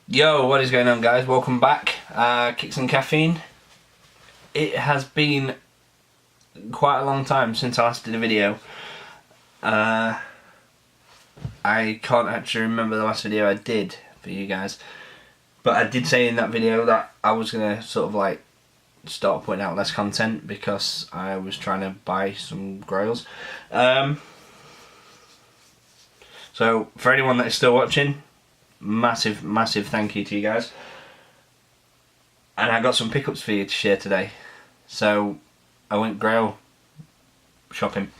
Yo, what is going on, guys? Welcome back. Kicks and Caffeine. It has been quite a long time since I last did a video. I can't actually remember the last video I did for you guys, but I did say in that video that I was gonna sort of like start putting out less content because I was trying to buy some grails. So for anyone that is still watching, massive thank you to you guys. And I got some pickups for you to share today. So I went grail shopping.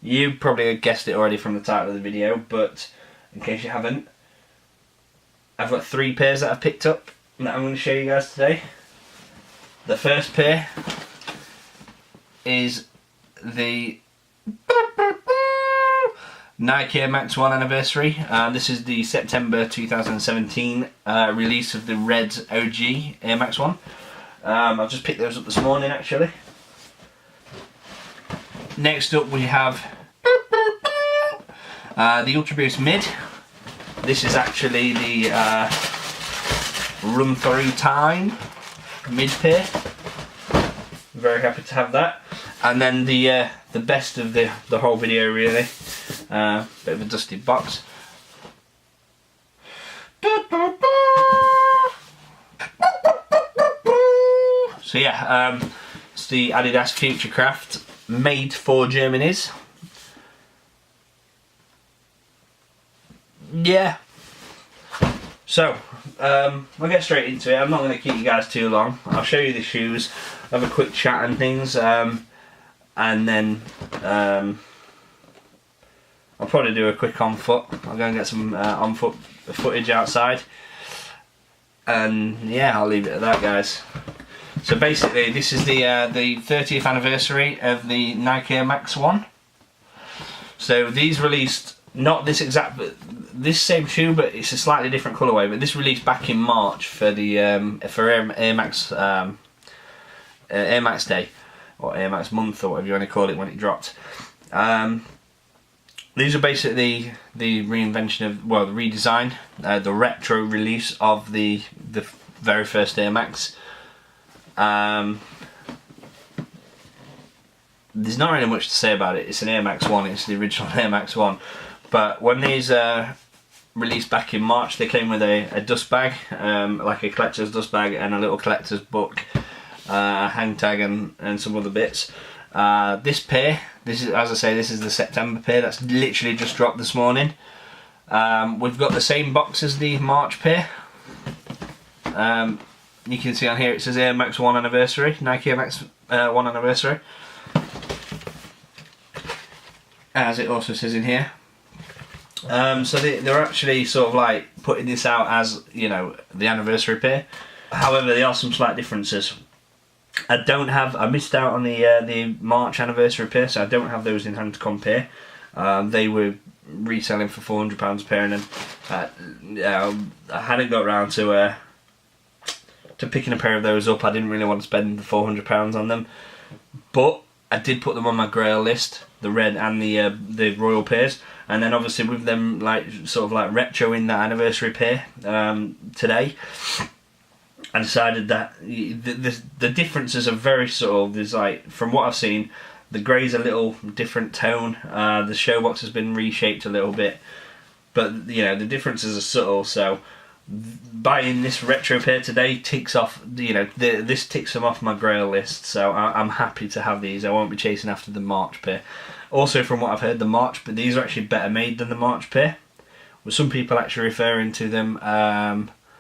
You probably guessed it already from the title of the video, but in case you haven't, I've got 3 pairs that I've picked up that I'm going to show you guys today. The first pair is the Nike Air Max 1 anniversary. This is the September 2017 release of the red OG Air Max 1. I've just picked those up this morning actually. Next up we have the Ultra Boost Mid. This is actually the Run Through Time mid pair. Very happy to have that. And then the best of the whole video really. Bit of a dusty box. So yeah, it's the Adidas Futurecraft, made for Germany's. Yeah. So, we'll get straight into it. I'm not going to keep you guys too long. I'll show you the shoes, have a quick chat and things, and then I'll probably do a quick on foot. I'll go and get some on foot footage outside, and yeah, I'll leave it at that, guys. So basically, this is the 30th anniversary of the Nike Air Max 1. So these released, not this exact, but this same shoe, but it's a slightly different colourway. But this released back in March for the Air Max Day, or Air Max month, or whatever you want to call it when it dropped. These are basically the reinvention of, well, the redesign, the retro release of the very first Air Max. There's not really much to say about it. It's an Air Max 1, it's the original Air Max 1. But when these released back in March, they came with a dust bag, like a collector's dust bag, and a little collector's book, hang tag and some other bits. This pair, this is, as I say, this is the September pair that's literally just dropped this morning. We've got the same box as the March pair. You can see on here it says Air Max 1 anniversary, Nike Air Max 1 anniversary, as it also says in here. So they're actually sort of like putting this out as, you know, the anniversary pair. However, there are some slight differences. I missed out on the March anniversary pair, so I don't have those in hand to compare. They were reselling for £400 a pair, and then I hadn't got around to picking a pair of those up. I didn't really want to spend the £400 on them, but I did put them on my grail list, the red and the royal pairs. And then obviously with them like sort of like retro in that anniversary pair today, I decided that the differences are very subtle. There's like, from what I've seen, the grey's a little different tone. The show box has been reshaped a little bit, but you know, the differences are subtle. So buying this retro pair today ticks off, you know, this ticks them off my grail list. So I'm happy to have these. I won't be chasing after the March pair. Also, from what I've heard, but these are actually better made than the March pair, with some people actually referring to them.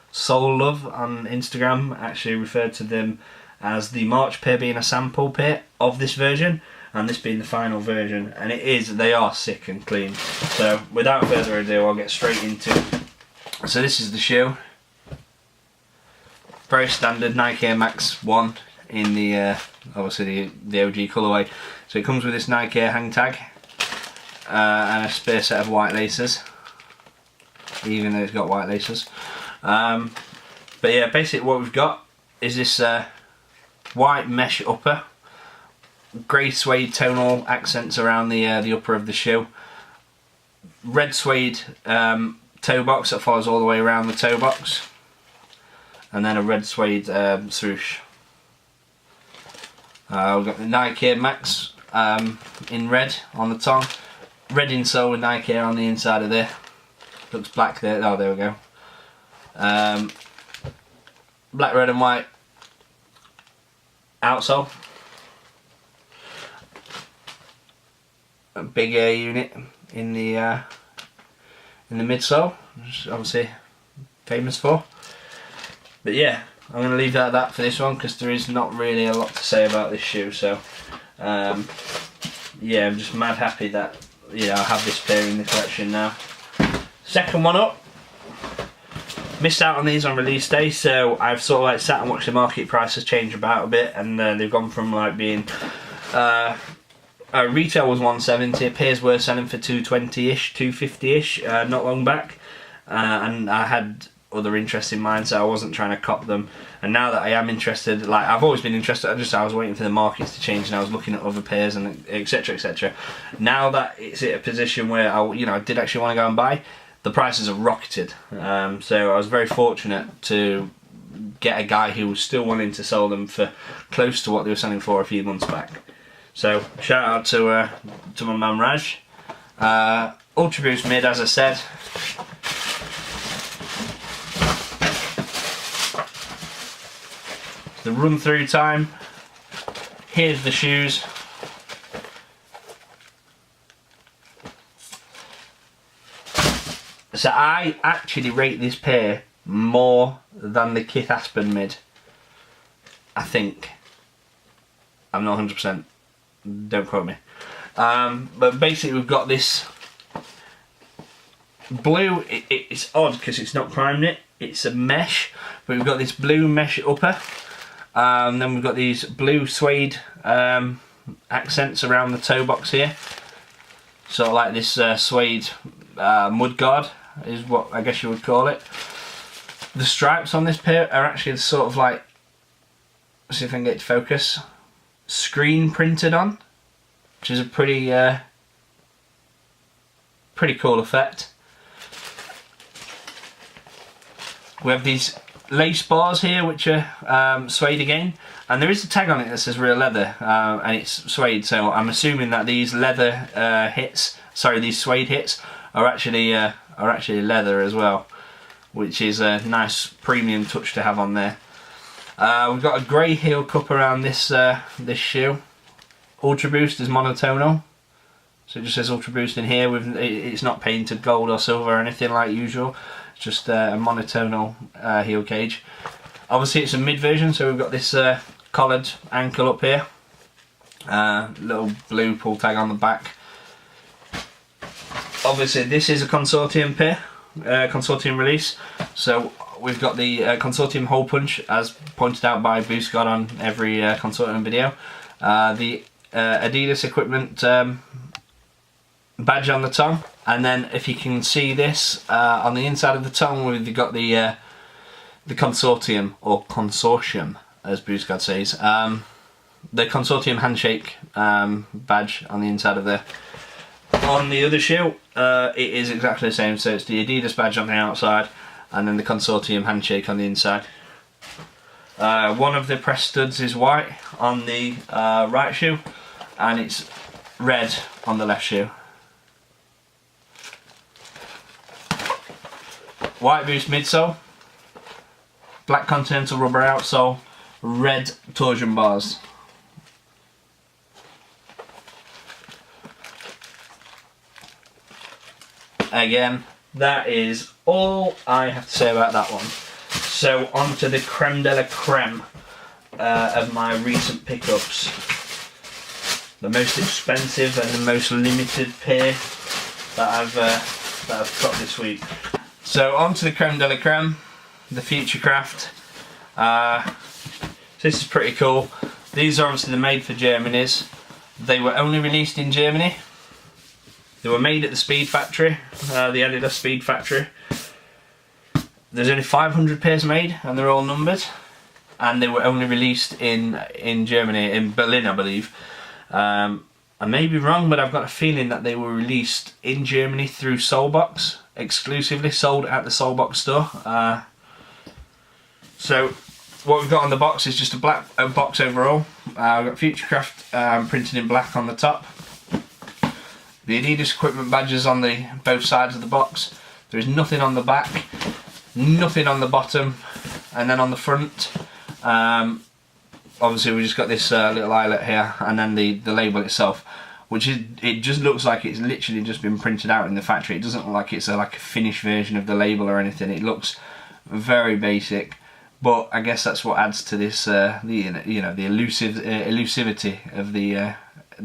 Soul Love on Instagram actually referred to them as the March pair being a sample pair of this version, and this being the final version, and they are sick and clean. So without further ado, I'll get straight into it. So this is the shoe. Very standard Nike Air Max 1 in the obviously the OG colourway. So it comes with this Nike Air hang tag and a spare set of white laces, even though it's got white laces. But yeah, basically what we've got is this white mesh upper, grey suede tonal accents around the upper of the shoe, red suede toe box that follows all the way around the toe box, and then a red suede swoosh. We've got the Nike Air Max in red on the tongue, red insole with Nike Air on the inside of there. Looks black there. Oh, there we go. Black, red, and white outsole. A big air unit in the midsole, which obviously famous for. But yeah, I'm going to leave that at that for this one, because there is not really a lot to say about this shoe. So yeah, I'm just mad happy that I have this pair in the collection now. Second one up. Missed out on these on release day, so I've sort of like sat and watched the market prices change about a bit, and they've gone from like being retail was 170, pairs were selling for 220-ish, 250-ish not long back, and I had other interests in mind, so I wasn't trying to cop them. And now that I am interested, like I've always been interested, I was waiting for the markets to change, and I was looking at other pairs and etc etc. Now that it's at a position where I did actually want to go and buy, the prices have rocketed. So I was very fortunate to get a guy who was still wanting to sell them for close to what they were selling for a few months back. So shout out to my man Raj. Ultra Boost mid, as I said. The run through time. Here's the shoes. So I actually rate this pair more than the Kith Aspen mid. I think. I'm not 100%. Don't quote me. But basically we've got this blue. It's odd because it's not primed knit. It's a mesh. But we've got this blue mesh upper. Then we've got these blue suede accents around the toe box here. Sort of like this suede mud guard is what I guess you would call it. The stripes on this pair are actually sort of like, let's see if I can get it to focus, screen printed on, which is a pretty cool effect. We have these lace bars here which are suede again, and there is a tag on it that says real leather, and it's suede, so I'm assuming that these leather these suede hits are actually leather as well, which is a nice premium touch to have on there. We've got a grey heel cup around this this shoe. Ultra Boost is monotonal, so it just says Ultra Boost in here. It's not painted gold or silver or anything like usual. It's just a monotonal heel cage. Obviously it's a mid version, so we've got this collared ankle up here. Little blue pull tag on the back. Obviously this is a consortium pair, consortium release. So we've got the consortium hole punch, as pointed out by Boost God on every consortium video. The Adidas equipment badge on the tongue, and then if you can see this on the inside of the tongue, we've got the consortium, or consortium as Boost God says, the consortium handshake badge on the inside of there. On the other shoe, it is exactly the same, so it's the Adidas badge on the outside and then the consortium handshake on the inside. One of the press studs is white on the right shoe, and it's red on the left shoe. White Boost midsole, black Continental rubber outsole, red torsion bars. Again, that is all I have to say about that one. So on to the creme de la creme of my recent pickups. The most expensive and the most limited pair that I've got this week. So on to the creme de la creme, the Futurecraft. This is pretty cool. These are obviously the made for Germany's. They were only released in Germany. They were made at the Speed Factory, the Adidas Speed Factory. There's only 500 pairs made, and they're all numbered. And they were only released in Germany, in Berlin, I believe. I may be wrong, but I've got a feeling that they were released in Germany through Soulbox exclusively sold at the Soulbox store. So what we've got on the box is just a black box overall. We've got Futurecraft printed in black on the top. The Adidas equipment badges on both sides of the box. There is nothing on the back, nothing on the bottom, and then on the front, obviously we just got this little eyelet here, and then the label itself, which it just looks like it's literally just been printed out in the factory. It doesn't look like it's like a finished version of the label or anything. It looks very basic, but I guess that's what adds to this the elusivity of the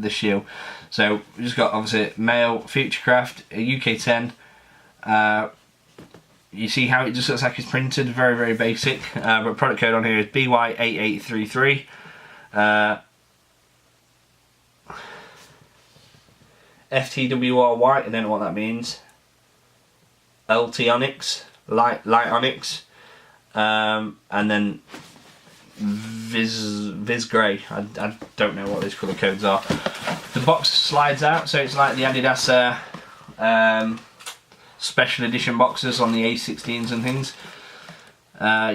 shoe. So we just got obviously male Futurecraft, a UK 10. You see how it just looks like it's printed, very, very basic. But product code on here is BY8833. FTWR white, I don't know what that means. LT Onyx, light Onyx, and then Viz Grey. I don't know what these colour codes are. The box slides out, so it's like the Adidas special edition boxes on the A16s and things.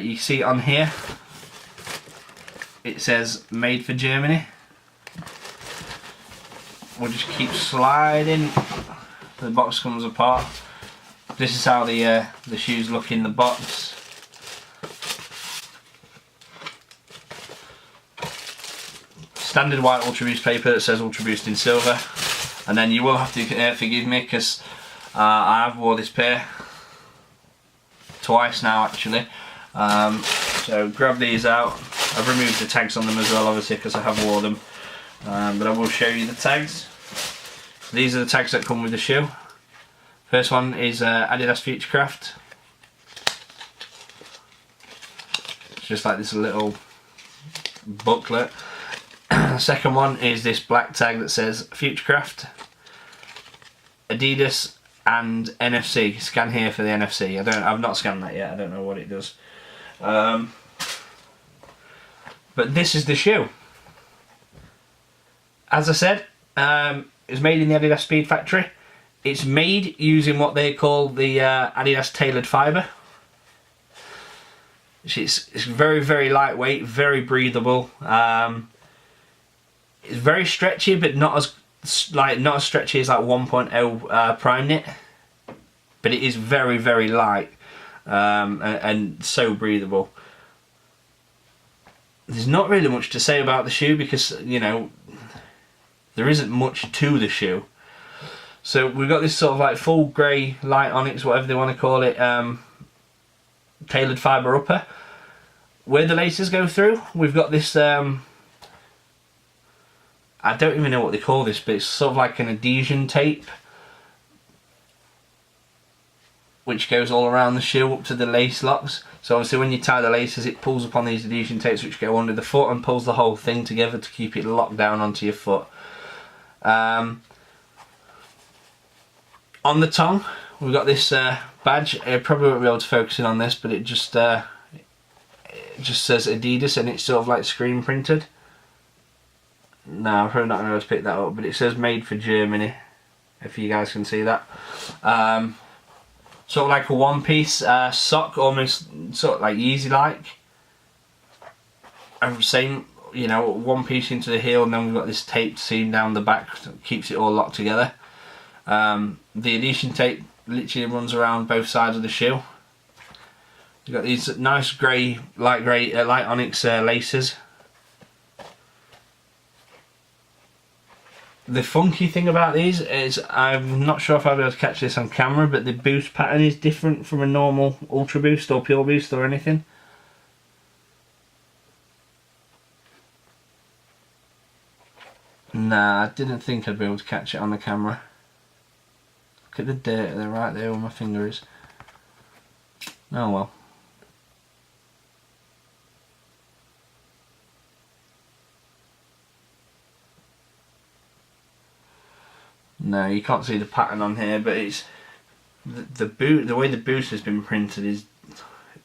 You see on here, it says made for Germany. We'll just keep sliding. The box comes apart. This is how the shoes look in the box. Standard white Ultra Boost paper that says Ultra Boost in silver, and then you will have to forgive me because I have wore this pair twice now actually. So grab these out. I've removed the tags on them as well, obviously, because I have wore them, but I will show you the tags. These are the tags that come with the shoe. First one is Adidas Futurecraft. It's just like this little booklet. Second one is this black tag that says Futurecraft, Adidas and NFC. Scan here for the NFC. I've not scanned that yet. I don't know what it does. But this is the shoe. As I said, it's made in the Adidas Speed Factory. It's made using what they call the Adidas tailored fibre. It's very, very lightweight, very breathable. It's very stretchy, but not as stretchy as like 1.0 Prime Knit. But it is very, very light and so breathable. There's not really much to say about the shoe because, you know, there isn't much to the shoe. So we've got this sort of like full grey light Onyx, whatever they want to call it, tailored fibre upper. Where the laces go through, we've got this, I don't even know what they call this, but it's sort of like an adhesion tape which goes all around the shoe up to the lace locks. So obviously when you tie the laces, it pulls upon these adhesion tapes which go under the foot and pulls the whole thing together to keep it locked down onto your foot. On the tongue, we've got this badge. I probably won't be able to focus in on this, but it just says Adidas and it's sort of like screen printed. No, I'm probably not going to be able to pick that up, but it says made for Germany, if you guys can see that. Sort of like a one-piece sock, almost sort of like Yeezy-like. Same, you know, one piece into the heel, and then we've got this tape seam down the back that keeps it all locked together. The adhesion tape literally runs around both sides of the shoe. We've got these nice grey, light Onyx laces. The funky thing about these is, I'm not sure if I'll be able to catch this on camera, but the boost pattern is different from a normal Ultra Boost or Pure Boost or anything. Nah, I didn't think I'd be able to catch it on the camera. Look at the dirt there, right there where my finger is. Oh well. No, you can't see the pattern on here, but it's the way the boost has been printed is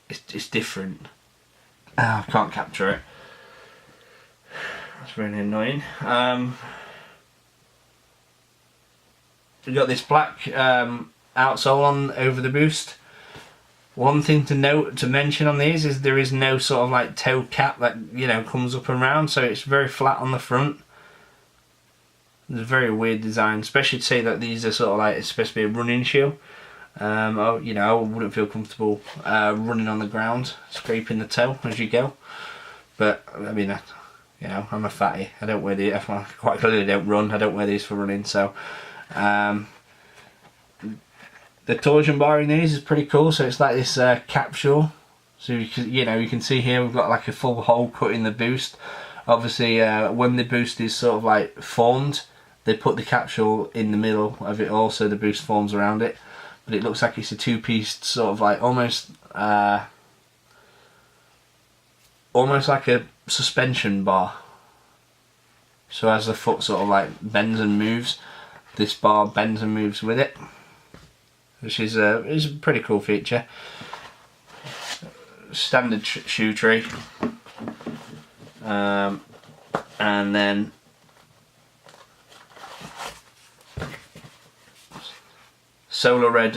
it's different. Oh, I can't capture it. That's really annoying. We've got this black outsole on over the Boost. One thing to mention on these is there is no sort of like toe cap that, you know, comes up and round, so it's very flat on the front. It's a very weird design, especially to say that these are sort of like, it's supposed to be a running shoe. You know, I wouldn't feel comfortable running on the ground, scraping the toe as you go. But I mean, you know, I'm a fatty. I don't wear these. I quite clearly don't run. I don't wear these for running. So the torsion bar in these is pretty cool. So it's like this capsule. So you can see here we've got like a full hole cut in the Boost. Obviously, when the Boost is sort of like formed, they put the capsule in the middle of it all, so the Boost forms around it. But it looks like it's a two-piece, sort of like almost like a suspension bar. So as the foot sort of like bends and moves, this bar bends and moves with it, which is a pretty cool feature. Standard shoe tree, and then solar red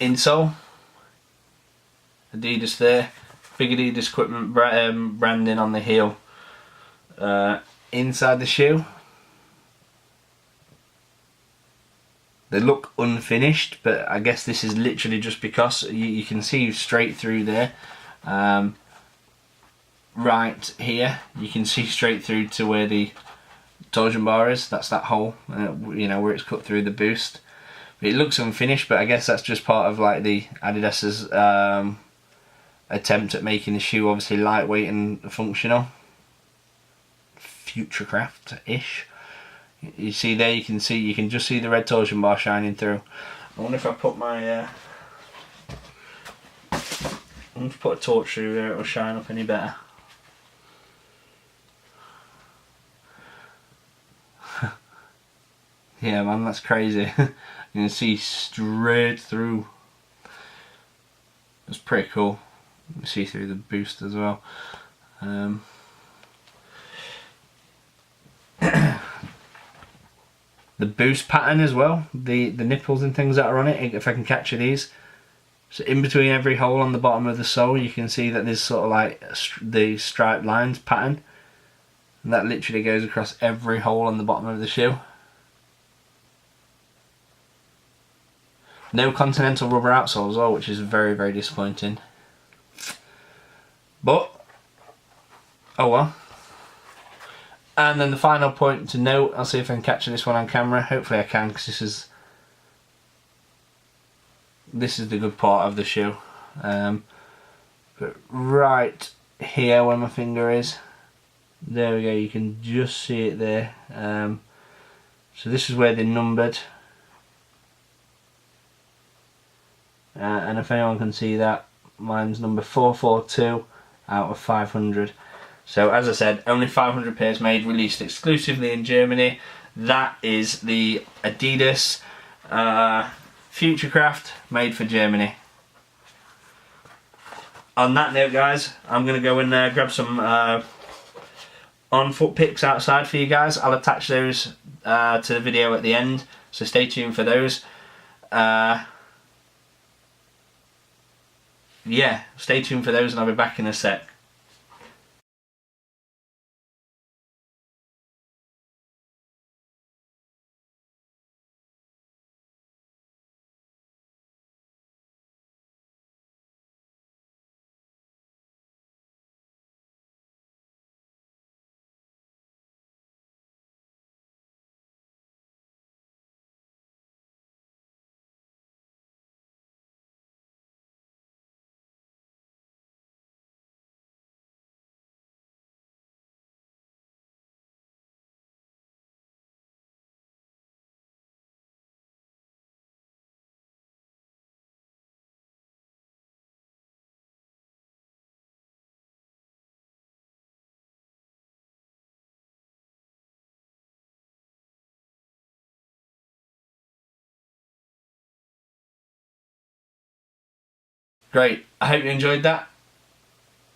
insole. Adidas there, big Adidas equipment branding on the heel. Inside the shoe, they look unfinished, but I guess this is literally just because you can see straight through there. Right here, you can see straight through to where the torsion bar is. That's that hole, you know, where it's cut through the Boost. It looks unfinished, but I guess that's just part of like the Adidas's attempt at making the shoe obviously lightweight and functional. Futurecraft-ish. You see there, you can just see the red torsion bar shining through. I wonder if I put my I'm going to put a torch through there, it'll shine up any better. Yeah man, that's crazy. You can see straight through. It's pretty cool. You can see through the Boost as well. The Boost pattern as well, the nipples and things that are on it, if I can capture these. So in between every hole on the bottom of the sole, you can see that there's sort of like the striped lines pattern. And that literally goes across every hole on the bottom of the shoe. No continental rubber outsole as well, which is very, very disappointing. But, oh well. And then the final point to note, I'll see if I can capture this one on camera. Hopefully I can, because this is the good part of the shoe. But right here where my finger is, there we go, you can just see it there. So this is where they're numbered. And if anyone can see that, mine's number 442 out of 500. So as I said, only 500 pairs made, released exclusively in Germany. That is the Adidas Futurecraft, made for Germany. On that note guys, I'm going to go and grab some on-foot pics outside for you guys. I'll attach those to the video at the end, so stay tuned for those. Yeah, stay tuned for those and I'll be back in a sec. Great, I hope you enjoyed that.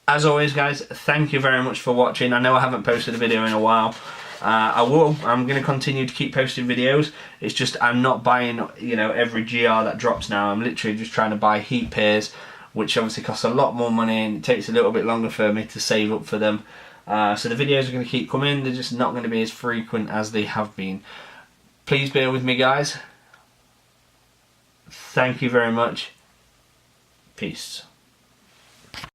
As always guys, thank you very much for watching. I know I haven't posted a video in a while, I'm going to continue to keep posting videos. It's just I'm not buying, you know, every GR that drops now. I'm literally just trying to buy heat pairs, which obviously costs a lot more money and it takes a little bit longer for me to save up for them. So the videos are going to keep coming. They're just not going to be as frequent as they have been. Please bear with me, guys. Thank you very much. Peace.